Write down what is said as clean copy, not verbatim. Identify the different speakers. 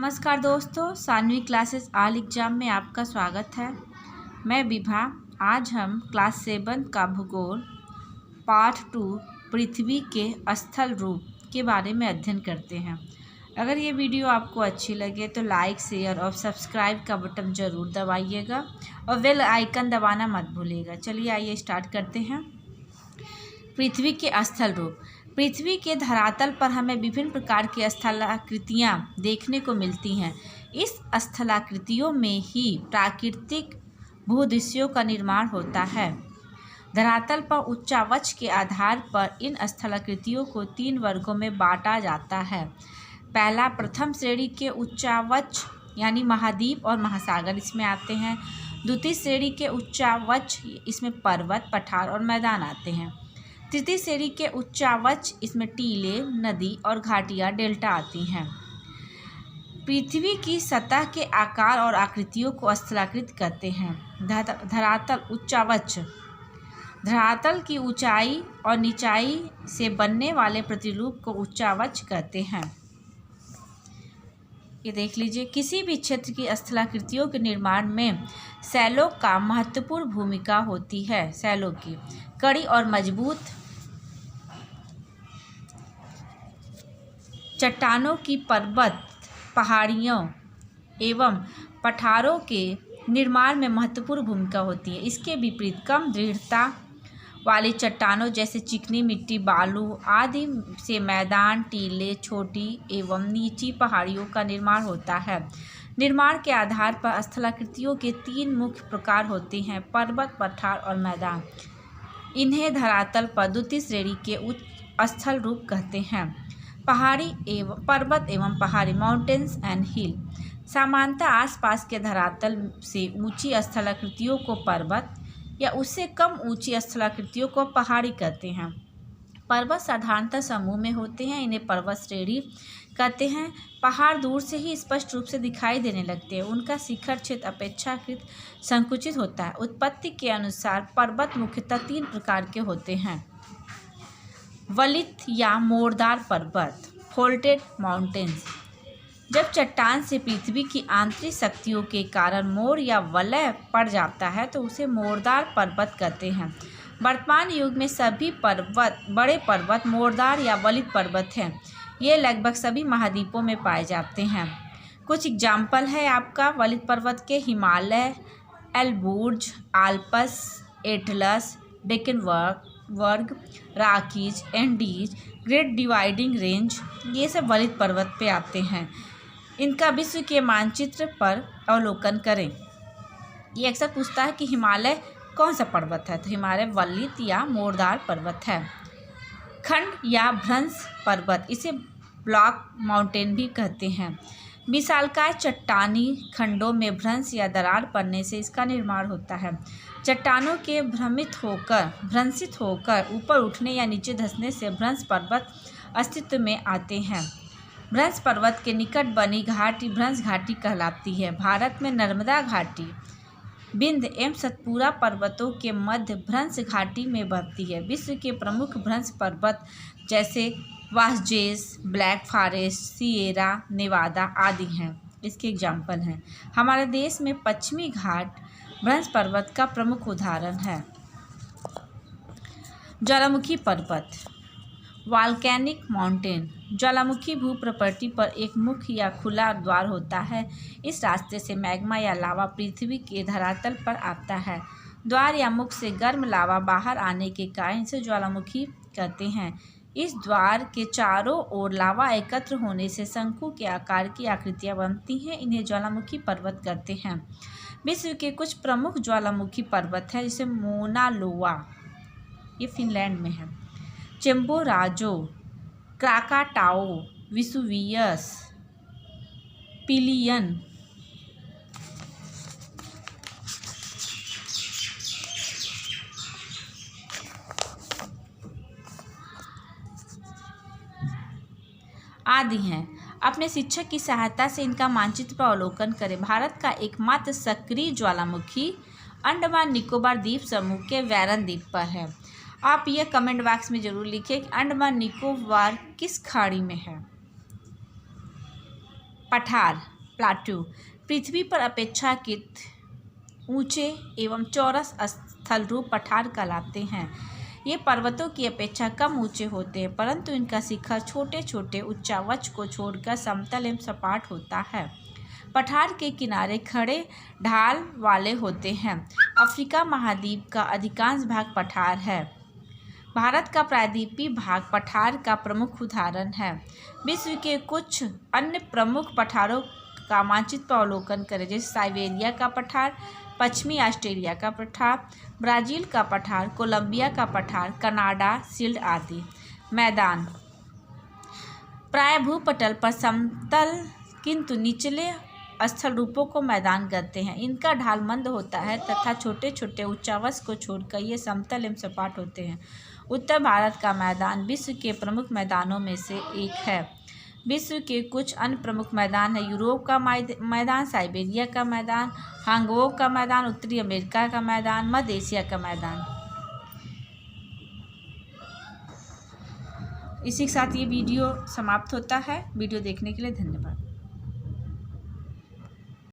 Speaker 1: नमस्कार दोस्तों, Saanvi classes all exam में आपका स्वागत है। मैं विभा। आज हम क्लास 7 का भूगोल पार्ट 2 पृथ्वी के स्थल रूप के बारे में अध्ययन करते हैं। अगर ये वीडियो आपको अच्छी लगे तो लाइक, शेयर और सब्सक्राइब का बटन ज़रूर दबाइएगा और बेल आइकन दबाना मत भूलिएगा। चलिए आइए स्टार्ट करते हैं। पृथ्वी के स्थल रूप। पृथ्वी के धरातल पर हमें विभिन्न प्रकार की स्थलाकृतियाँ देखने को मिलती हैं। इस स्थलाकृतियों में ही प्राकृतिक भूदृश्यों का निर्माण होता है। धरातल पर उच्चावच के आधार पर इन स्थलाकृतियों को 3 वर्गों में बांटा जाता है। पहला, प्रथम श्रेणी के उच्चावच यानी महाद्वीप और महासागर इसमें आते हैं। द्वितीय श्रेणी के उच्चावच इसमें पर्वत, पठार और मैदान आते हैं। तृतीय श्रेणी के उच्चावच इसमें टीले, नदी और घाटियाँ, डेल्टा आती हैं। पृथ्वी की सतह के आकार और आकृतियों को स्थलाकृत करते हैं। धरातल उच्चावच धरातल की ऊंचाई और निचाई से बनने वाले प्रतिरूप को उच्चावच कहते हैं। ये देख लीजिए, किसी भी क्षेत्र की स्थलाकृतियों के निर्माण में शैलों का महत्वपूर्ण भूमिका होती है। शैलों की कड़ी और मजबूत चट्टानों की पर्वत, पहाड़ियों एवं पठारों के निर्माण में महत्वपूर्ण भूमिका होती है। इसके विपरीत कम दृढ़ता वाली चट्टानों जैसे चिकनी मिट्टी, बालू आदि से मैदान, टीले, छोटी एवं नीची पहाड़ियों का निर्माण होता है। निर्माण के आधार पर स्थलाकृतियों के 3 मुख्य प्रकार होते हैं: पर्वत, पठार और मैदान। इन्हें धरातल पर द्वितीय श्रेणी के उच्च स्थल रूप कहते हैं। पहाड़ी एवं पर्वत एवं पहाड़ी, माउंटेन्स एंड हिल। सामान्यतः आसपास के धरातल से ऊंची स्थलाकृतियों को पर्वत या उससे कम ऊंची स्थलाकृतियों को पहाड़ी कहते हैं। पर्वत साधारणतः समूह में होते हैं, इन्हें पर्वत श्रेणी कहते हैं। पहाड़ दूर से ही स्पष्ट रूप से दिखाई देने लगते हैं। उनका शिखर क्षेत्र अपेक्षाकृत संकुचित होता है। उत्पत्ति के अनुसार पर्वत मुख्यतः 3 प्रकार के होते हैं: वलित या मोड़दार पर्वत, फोल्डेड माउंटेन्स। जब चट्टान से पृथ्वी की आंतरिक शक्तियों के कारण मोड़ या वलय पड़ जाता है तो उसे मोड़दार पर्वत कहते हैं। वर्तमान युग में सभी बड़े पर्वत मोड़दार या वलित पर्वत हैं। ये लगभग सभी महाद्वीपों में पाए जाते हैं। कुछ एग्जाम्पल है आपका वलित पर्वत के: हिमालय, एल्बुर्ज, आल्प्स, एटलस, डेक्कन वर्ग, Rockies, Andes, great dividing range, ये सब वलित पर्वत पे आते हैं। इनका विश्व के मानचित्र पर अवलोकन करें। ये अक्सर पूछता है कि हिमालय कौन सा पर्वत है, तो हिमालय वलित या मोड़दार पर्वत है। खंड या भ्रंश पर्वत, इसे ब्लॉक माउंटेन भी कहते हैं। विशालकाय चट्टानी खंडों में भ्रंश या दरार पड़ने से इसका निर्माण होता है। चट्टानों के भ्रंशित होकर ऊपर उठने या नीचे धंसने से भ्रंश पर्वत अस्तित्व में आते हैं। भ्रंश पर्वत के निकट बनी घाटी भ्रंश घाटी कहलाती है। भारत में नर्मदा घाटी विंध्य एवं सतपुरा पर्वतों के मध्य भ्रंश घाटी में बहती है। विश्व के प्रमुख भ्रंश पर्वत जैसे Vosges, black forest, Sierra Newada आदि हैं। इसके एग्जाम्पल हैं। हमारे देश में पश्चिमी घाट भ्रंश पर्वत का प्रमुख उदाहरण है। ज्वालामुखी पर्वत, वॉल्केनिक माउंटेन। ज्वालामुखी भूप्रकृति पर एक मुख्य या खुला द्वार होता है। इस रास्ते से मैग्मा या लावा पृथ्वी के धरातल पर आता है। द्वार या मुख से गर्म लावा बाहर आने के कारण इसे ज्वालामुखी कहते हैं। इस द्वार के चारों ओर लावा एकत्र होने से शंकु के आकार की आकृतियाँ बनती हैं। इन्हें ज्वालामुखी पर्वत कहते हैं। विश्व के कुछ प्रमुख ज्वालामुखी पर्वत हैं, जैसे मोना लोआ, ये फिनलैंड में है, चेम्बोराजो, क्राकाटाओ, विसुवियस, पिलियन, आदि हैं। अपने शिक्षक की सहायता से इनका मानचित्र पर अवलोकन करें। भारत का एकमात्र सक्रिय ज्वालामुखी अंडमान निकोबार द्वीप समूह के वैरन द्वीप पर है। आप यह कमेंट बॉक्स में ज़रूर लिखें कि अंडमान निकोबार किस खाड़ी में है। पठार प्लाटू पृथ्वी पर अपेक्षाकृत ऊंचे एवं चौरस स्थल रूप पठार कहलाते हैं। ये पर्वतों की अपेक्षा कम ऊंचे होते हैं, परंतु इनका शिखर छोटे छोटे उच्चावच को छोड़कर समतल एवं सपाट होता है। पठार के किनारे खड़े ढाल वाले होते हैं। अफ्रीका महाद्वीप का अधिकांश भाग पठार है। भारत का प्रायद्वीपीय भाग पठार का प्रमुख उदाहरण है। विश्व के कुछ अन्य प्रमुख पठारों का मानचित्र पर अवलोकन करें, जैसे साइबेरिया का पठार, पश्चिमी ऑस्ट्रेलिया का पठार, ब्राज़ील का पठार, कोलंबिया का पठार, कनाडा, शील्ड आदि। मैदान प्राय भूपटल पर समतल किंतु निचले स्थल रूपों को मैदान कहते हैं। इनका ढाल मंद होता है तथा छोटे छोटे उच्चावच को छोड़कर ये समतल एवं सपाट होते हैं। उत्तर भारत का मैदान विश्व के प्रमुख मैदानों में से एक है। विश्व के कुछ अन्य प्रमुख मैदान हैं: यूरोप का मैदान, साइबेरिया का मैदान, हांगवोक का मैदान, उत्तरी अमेरिका का मैदान, मध्य एशिया का मैदान। इसी के साथ ये वीडियो समाप्त होता है। वीडियो देखने के लिए धन्यवाद।